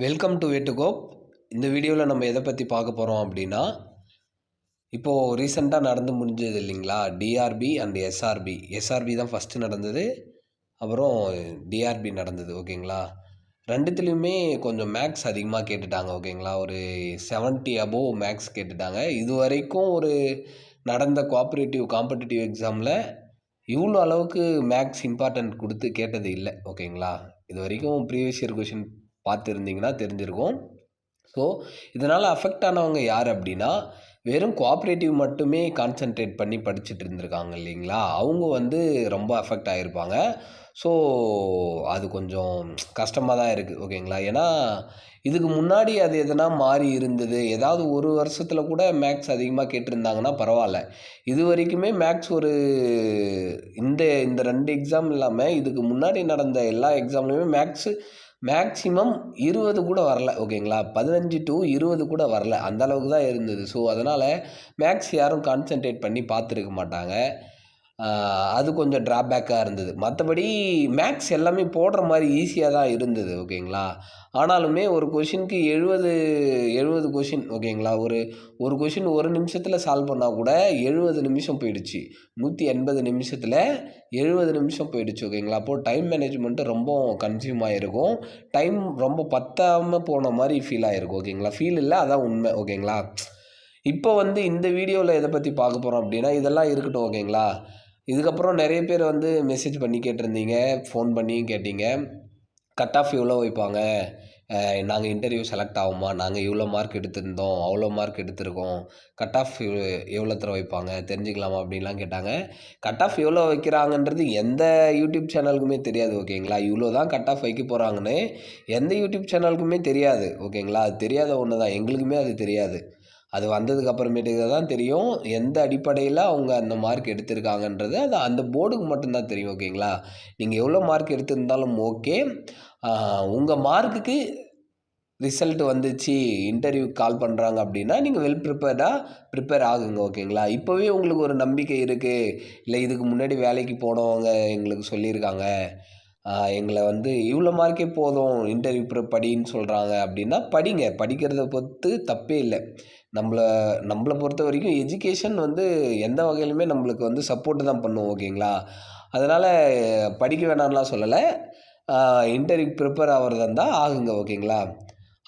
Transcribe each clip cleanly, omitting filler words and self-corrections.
Welcome to way to cope. இந்த வீடியோவில் நம்ம எதை பற்றி பார்க்க போகிறோம் அப்படின்னா, இப்போது ரீசெண்டாக நடந்து முடிஞ்சது இல்லைங்களா, டிஆர்பி அண்ட் எஸ்ஆர்பி. எஸ்ஆர்பி தான் ஃபஸ்ட்டு நடந்தது, அப்புறம் டிஆர்பி நடந்தது. ஓகேங்களா, ரெண்டுத்துலேயுமே கொஞ்சம் மேக்ஸ் அதிகமாக கேட்டுட்டாங்க. ஓகேங்களா, ஒரு 70 அபோவ் மேக்ஸ் கேட்டுட்டாங்க. இது வரைக்கும் ஒரு நடந்த காம்படிட்டிவ் எக்ஸாமில் இவ்வளோ அளவுக்கு மேக்ஸ் இம்பார்ட்டன்ட் கொடுத்து கேட்டது இல்லை. ஓகேங்களா, இது வரைக்கும் ப்ரீவியஸ் இயர் கொஷின் பார்த்துருந்தீங்கன்னா தெரிஞ்சிருக்கும். ஸோ இதனால் அஃபெக்ட் ஆனவங்க யார் அப்படின்னா, வெறும் கோஆப்ரேட்டிவ் மட்டுமே கான்சென்ட்ரேட் பண்ணி படிச்சுட்டு இருந்திருக்காங்க இல்லைங்களா, அவங்க ரொம்ப அஃபெக்ட் ஆகிருப்பாங்க. ஸோ அது கொஞ்சம் கஷ்டமாக தான் இருக்குது. ஓகேங்களா, ஏன்னா இதுக்கு முன்னாடி அது எதனா மாறி இருந்தது, ஏதாவது ஒரு வருஷத்தில் கூட மேக்ஸ் அதிகமாக கேட்டிருந்தாங்கன்னா பரவாயில்ல. இது வரைக்குமே மேக்ஸ் இந்த இந்த 2 எக்ஸாம் இல்லாமல் இதுக்கு முன்னாடி நடந்த எல்லா எக்ஸாம்லேயுமே மேக்ஸிமம் 20 கூட வரல. ஓகேங்களா, 15 to 20 கூட வரல, அந்த அளவுக்கு தான் இருந்தது. ஸோ அதனால் மேக்ஸ் யாரும் கான்சென்ட்ரேட் பண்ணி பார்த்துருக்க மாட்டாங்க. அது கொஞ்சம் ட்ராபேக்காக இருந்தது. மற்றபடி மேக்ஸ் எல்லாமே போடுற மாதிரி ஈஸியாக தான் இருந்தது. ஓகேங்களா, ஆனாலுமே ஒரு கொஷினுக்கு 70 கொஷின். ஓகேங்களா, ஒரு கொஷின் ஒரு நிமிஷத்தில் சால்வ் பண்ணால் கூட 70 நிமிஷம் போயிடுச்சு. 180 நிமிஷத்தில் 70 நிமிஷம் போயிடுச்சு. ஓகேங்களா, அப்போது டைம் மேனேஜ்மெண்ட்டு ரொம்ப கன்சியூம் ஆகிருக்கும். டைம் ரொம்ப பத்தாமல் போன மாதிரி ஃபீல் ஆகிருக்கும். ஓகேங்களா, ஃபீல் இல்லை, அதான் உண்மை. ஓகேங்களா, இப்போ இந்த வீடியோவில் எதை பற்றி பார்க்க போகிறோம் அப்படின்னா, இதெல்லாம் இருக்கட்டும். ஓகேங்களா, இதுக்கப்புறம் நிறைய பேர் மெசேஜ் பண்ணி கேட்டிருந்தீங்க, ஃபோன் பண்ணியும் கேட்டீங்க, கட் ஆஃப் எவ்வளோ வைப்பாங்க, நாங்கள் இன்டர்வியூ செலக்ட் ஆகுமா, நாங்கள் இவ்வளோ மார்க் எடுத்திருந்தோம், அவ்வளோ மார்க் எடுத்திருக்கோம், கட் ஆஃப் எவ்வளோ தர வைப்பாங்க தெரிஞ்சுக்கலாமா அப்படின்லாம் கேட்டாங்க. கட் ஆஃப் எவ்வளோ வைக்கிறாங்கன்றது எந்த யூடியூப் சேனலுக்குமே தெரியாது. ஓகேங்களா, இவ்வளோ தான் கட் ஆஃப் வைக்க போகிறாங்கன்னு எந்த யூடியூப் சேனலுக்குமே தெரியாது. ஓகேங்களா, அது தெரியாத ஒன்று தான், எங்களுக்குமே அது தெரியாது. அது வந்ததுக்கு அப்புறமேட்டுக்கு தான் தெரியும் எந்த அடிப்படையில் அவங்க அந்த மார்க் எடுத்திருக்காங்கன்றது. அது அந்த போர்டுக்கு மட்டும்தான் தெரியும். ஓகேங்களா, நீங்கள் எவ்வளோ மார்க் எடுத்திருந்தாலும் ஓகே, உங்கள் மார்க்குக்கு ரிசல்ட் வந்துச்சு, இன்டர்வியூ கால் பண்ணுறாங்க அப்படின்னா நீங்கள் ப்ரிப்பேர் ஆகுங்க. ஓகேங்களா, இப்போவே உங்களுக்கு ஒரு நம்பிக்கை இருக்குது, இல்லை இதுக்கு முன்னாடி வேலைக்கு போனவங்க எங்களுக்கு சொல்லியிருக்காங்க, எங்களை இவ்வளோ மார்க்கே போதும் இன்டர்வியூ படின்னு சொல்கிறாங்க அப்படின்னா படிங்க. படிக்கிறத பொறுத்து தப்பே இல்லை. நம்மளை பொறுத்த வரைக்கும் எஜுகேஷன் எந்த வகையிலுமே நம்மளுக்கு சப்போர்ட்டு தான் பண்ணும். ஓகேங்களா, அதனால் படிக்க வேணாம்லாம் சொல்லலை. இன்டர்வியூ ப்ரிப்பேர் ஆகிறதா இருந்தால் ஆகுங்க. ஓகேங்களா,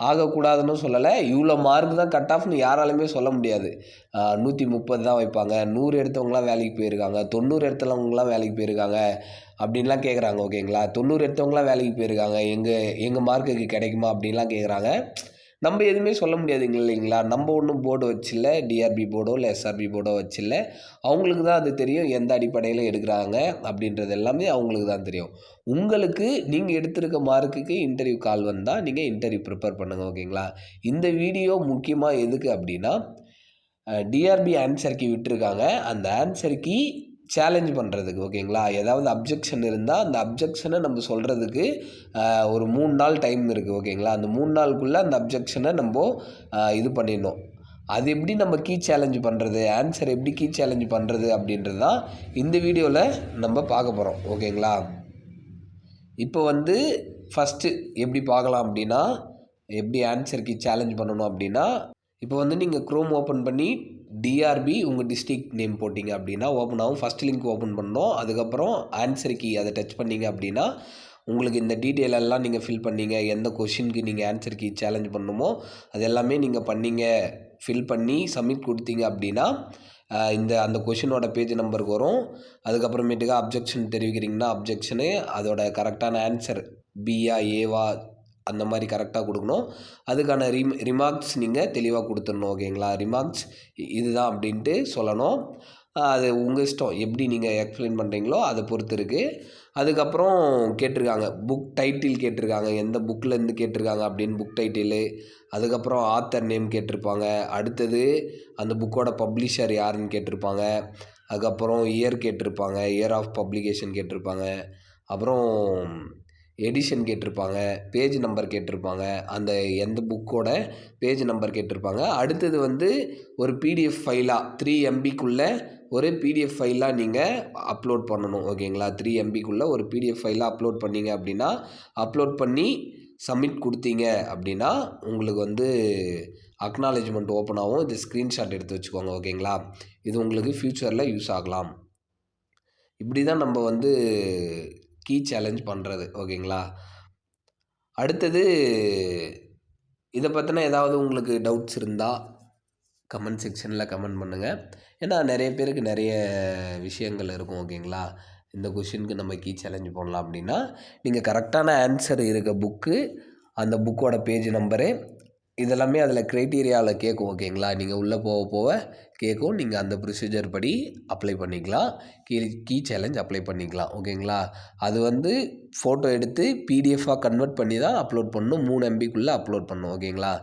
ஆகக்கூடாதுன்னு சொல்லலை. இவ்வளோ மார்க் தான் கட் ஆஃப்னு யாராலுமே சொல்ல முடியாது. 130 தான் வைப்பாங்க, 100 எடுத்தவங்களாம் வேலைக்கு போயிருக்காங்க, 90 எடுத்தவங்களாம் வேலைக்கு போயிருக்காங்க அப்படின்லாம் கேட்குறாங்க. ஓகேங்களா, 90 எடுத்தவங்களாம் வேலைக்கு போயிருக்காங்க, எங்கள் மார்க்குக்கு கிடைக்குமா அப்படின்லாம் கேட்குறாங்க. நம்ம எதுவுமே சொல்ல முடியாதுங்க இல்லைங்களா, நம்ம ஒன்றும் போர்டு வச்சில்ல, டிஆர்பி போர்டோ இல்லை எஸ்ஆர்பி போர்டோ வச்சில்ல. அவங்களுக்கு தான் அது தெரியும், எந்த அடிப்படையில் எடுக்கிறாங்க அப்படின்றது எல்லாமே அவங்களுக்கு தான் தெரியும். உங்களுக்கு நீங்கள் எடுத்திருக்க மார்க்குக்கு இன்டர்வியூ கால் வந்தால் நீங்கள் இன்டர்வியூ ப்ரிப்பேர் பண்ணுங்கள். ஓகேங்களா, இந்த வீடியோ முக்கியமாக எதுக்கு அப்படின்னா, டிஆர்பி ஆன்சர் கீ விட்டுருக்காங்க, அந்த ஆன்சர் கீ சேலஞ்ச் பண்ணுறதுக்கு. ஓகேங்களா, ஏதாவது அப்ஜெக்ஷன் இருந்தால் அந்த அப்ஜெக்ஷனை நம்ம சொல்கிறதுக்கு ஒரு 3 நாள் டைம் இருக்குது. ஓகேங்களா, அந்த 3 நாளுக்குள்ளே அந்த அப்ஜெக்ஷனை நம்ம இது பண்ணிடணும். அது எப்படி நம்ம கீ சேலஞ்ச் பண்ணுறது, ஆன்சர் எப்படி கீ சேலஞ்ச் பண்ணுறது அப்படின்றது தான் இந்த வீடியோவில் நம்ம பார்க்க போகிறோம். ஓகேங்களா, இப்போ ஃபஸ்ட்டு எப்படி பார்க்கலாம் அப்படின்னா, எப்படி ஆன்சர் கீ சேலஞ்ச் பண்ணணும் அப்படின்னா, இப்போ நீங்கள் க்ரோம் ஓப்பன் பண்ணி டிஆர்பி உங்கள் டிஸ்ட்ரிக்ட் நேம் போட்டிங்க அப்படின்னா ஓப்பன் ஆகும். ஃபஸ்ட் லிங்க் ஓப்பன் பண்ணோம், அதுக்கப்புறம் ஆன்சர் கீ அதை டச் பண்ணிங்க அப்படின்னா உங்களுக்கு இந்த டீட்டெயில் எல்லாம் நீங்கள் ஃபில் பண்ணிங்க, எந்த கொஷினுக்கு நீங்கள் ஆன்சர் கீ சேலஞ்ச் பண்ணணுமோ அது எல்லாமே நீங்கள் பண்ணிங்க, ஃபில் பண்ணி சப்மிட் கொடுத்தீங்க அப்படின்னா அந்த கொஷினோட பேஜ் நம்பருக்கு வரும். அதுக்கப்புறமேட்டுக்கு அப்ஜெக்ஷன் தெரிவிக்கிறீங்கன்னா அப்ஜெக்ஷனு, அதோட கரெக்டான ஆன்சர் பியா ஏவா அந்த மாதிரி கரெக்டாக கொடுக்கணும். அதுக்கான ரிமார்க்ஸ் நீங்கள் தெளிவாக கொடுத்துடணும். ஓகேங்களா, ரிமார்க்ஸ் இதுதான் அப்படின்ட்டு சொல்லணும். அது உங்கள் இஷ்டம், எப்படி நீங்கள் எக்ஸ்பிளைன் பண்ணுறீங்களோ அதை பொறுத்து இருக்குது. அதுக்கப்புறம் கேட்டிருக்காங்க புக் டைட்டில் கேட்டிருக்காங்க, எந்த புக்கிலேருந்து கேட்டிருக்காங்க அப்படின்னு புக் டைட்டிலு. அதுக்கப்புறம் ஆத்தர் நேம் கேட்டிருப்பாங்க. அடுத்தது அந்த புக்கோட பப்ளிஷர் யாருன்னு கேட்டிருப்பாங்க. அதுக்கப்புறம் இயர் கேட்டிருப்பாங்க, இயர் ஆஃப் பப்ளிகேஷன் கேட்டிருப்பாங்க. அப்புறம் எடிஷன் கேட்டிருப்பாங்க, பேஜ் நம்பர் கேட்டிருப்பாங்க, அந்த எந்த புக்கோட பேஜ் நம்பர் கேட்டிருப்பாங்க. அடுத்தது ஒரு பிடிஎஃப் ஃபைலாக 3 MBக்குள்ளே ஒரு பிடிஎஃப் ஃபைலாக நீங்கள் அப்லோட் பண்ணணும். ஓகேங்களா, 3 MBக்குள்ளே ஒரு பிடிஎஃப் ஃபைலாக அப்லோட் பண்ணிங்க அப்படின்னா அப்லோட் பண்ணி சப்மிட் கொடுத்தீங்க அப்படின்னா உங்களுக்கு வந்து அக்னாலேஜ்மெண்ட் ஓப்பன் ஆகும். இது ஸ்க்ரீன்ஷாட் எடுத்து வச்சுக்கோங்க. ஓகேங்களா? இது உங்களுக்கு ஃப்யூச்சரில் யூஸ் ஆகலாம். இப்படி தான் நம்ம வந்து கீ சேலஞ்ச் பண்ணுறது. ஓகேங்களா? அடுத்தது இதை பற்றின ஏதாவது உங்களுக்கு டவுட்ஸ் இருந்தால் கமெண்ட் செக்ஷனில் கமெண்ட் பண்ணுங்கள். ஏன்னா நிறைய பேருக்கு நிறைய விஷயங்கள் இருக்கும். ஓகேங்களா? இந்த கொஷினுக்கு நம்ம கீ சேலஞ்ச் போடலாம் அப்படின்னா நீங்கள் கரெக்டான ஆன்சர் இருக்க புக்கு, அந்த புக்கோட பேஜ் நம்பரு இதெல்லாமே அதில் க்ரைட்டீரியாவில் கேட்கும். ஓகேங்களா? நீங்கள் உள்ளே போக போக கேட்கும். நீங்கள் அந்த ப்ரொசீஜர் படி அப்ளை பண்ணிக்கலாம். கீ சேலஞ்ச் அப்ளை பண்ணிக்கலாம். ஓகேங்களா? அது வந்து ஃபோட்டோ எடுத்து பிடிஎஃபாக கன்வெர்ட் பண்ணி தான் அப்லோட் பண்ணணும். 3 MBக்குள்ளே அப்லோட் பண்ணணும். ஓகேங்களா?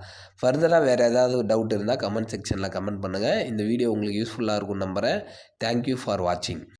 ஃபர்தராக வேறு ஏதாவது டவுட் இருந்தால் கமெண்ட் செக்ஷனில் கமெண்ட் பண்ணுங்கள். இந்த வீடியோ உங்களுக்கு யூஸ்ஃபுல்லாக இருக்கும்னு நம்புகிறேன். தேங்க்யூ ஃபார் வாட்சிங்.